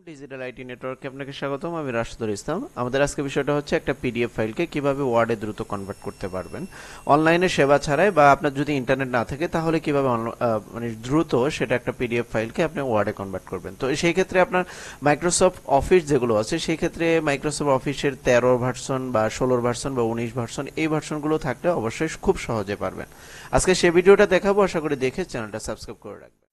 Digital IT নেটওয়ার্কে আপনাকে স্বাগতম। আমি রাশেদুল ইসলাম। আমাদের আজকে বিষয়টা হচ্ছে একটা পিডিএফ ফাইলকে কিভাবে ওয়ার্ডে দ্রুত কনভার্ট করতে পারবেন অনলাইনে সেবা ছাড়াই, বা আপনার যদি ইন্টারনেট না থাকে তাহলে কিভাবে মানে দ্রুত সেটা একটা পিডিএফ ফাইলকে আপনি ওয়ার্ডে কনভার্ট করবেন। তো সেই ক্ষেত্রে আপনার মাইক্রোসফট অফিস যেগুলো আছে সেই ক্ষেত্রে মাইক্রোসফট অফিসের 13 ভার্সন বা 16 ভার্সন বা 19 ভার্সন এই ভার্সনগুলো থাকলে অবশ্যই খুব সহজে পারবেন। আজকে সেই ভিডিওটা দেখাবো, আশা করি দেখে চ্যানেলটা সাবস্ক্রাইব করে রাখবেন।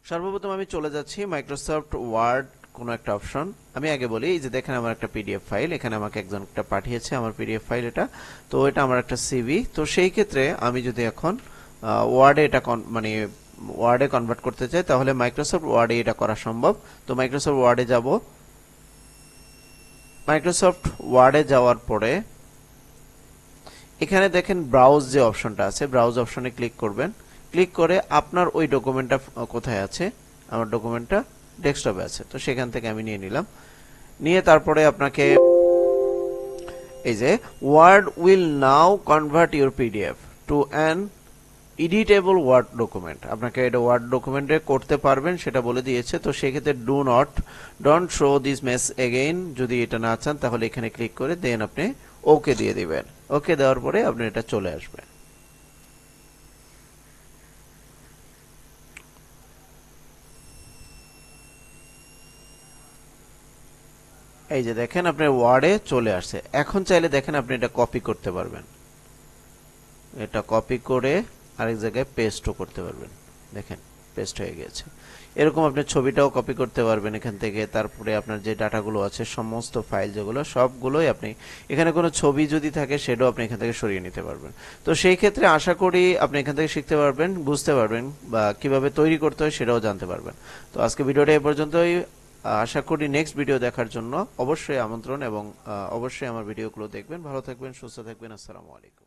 সর্বপ্রথম আমি চলে যাচ্ছি মাইক্রোসফট ওয়ার্ড কোনো একটা অপশন। আমি আগে বলি, এই যে দেখেন আমার একটা পিডিএফ ফাইল, এখানে আমাকে একজন একটা পাঠিয়েছে আমার পিডিএফ ফাইল এটা। তো এটা আমার একটা সিভি। তো সেই ক্ষেত্রে আমি যদি এখন ওয়ার্ডে এটা মানে ওয়ার্ডে কনভার্ট করতে চাই তাহলে মাইক্রোসফট ওয়ার্ডে এটা করা সম্ভব। তো মাইক্রোসফট ওয়ার্ডে যাব। মাইক্রোসফট ওয়ার্ডে যাওয়ার পরে এখানে দেখেন ব্রাউজ যে অপশনটা আছে, ব্রাউজ অপশনে ক্লিক করবেন। ক্লিক করে আপনার ওই ডকুমেন্টটা কোথায় আছে, আমার ডকুমেন্টটা ডেস্কটপে আছে, তো সেখান থেকে আমি নিয়ে নিলাম। নিয়ে তারপরে আপনাকে এই যে word will now convert your PDF to an editable word document, আপনাকে এটা ওয়ার্ড ডকুমেন্টে করতে পারবেন সেটা বলে দিয়েছে। তো সেক্ষেত্রে don't show this mace again, যদি এটা না চান তাহলে এখানে ক্লিক করে দেন আপনি ওকে দিয়ে দিবেন। ওকে দেওয়ার পরে আপনি এটা চলে আসবে। এই যে দেখেন আপনার ওয়ার্ডে চলে আসছে। এখন চাইলে দেখেন আপনি এটা কপি করতে পারবেন, এটা কপি করে আরেক জায়গায় পেস্টও করতে পারবেন। দেখেন পেস্ট হয়ে গেছে। এরকম আপনি ছবিটাও কপি করতে পারবেন এখান থেকে। তারপরে আপনার যে ডাটাগুলো আছে সমস্ত ফাইল যেগুলো সবগুলোই আপনি এখানে কোনো ছবি যদি থাকে সেটাও আপনি এখান থেকে সরিয়ে নিতে পারবেন। তো সেই ক্ষেত্রে আশা করি আপনি এখান থেকে শিখতে পারবেন, বুঝতে পারবেন, বা কিভাবে তৈরি করতে হয় সেটাও জানতে পারবেন। তো আজকে ভিডিওটা এ পর্যন্তই। আশা করি নেক্সট ভিডিও দেখার জন্য অবশ্যই আমন্ত্রণ, এবং অবশ্যই আমার ভিডিওগুলো দেখবেন। ভালো থাকবেন, সুস্থ থাকবেন। আসসালামু আলাইকুম।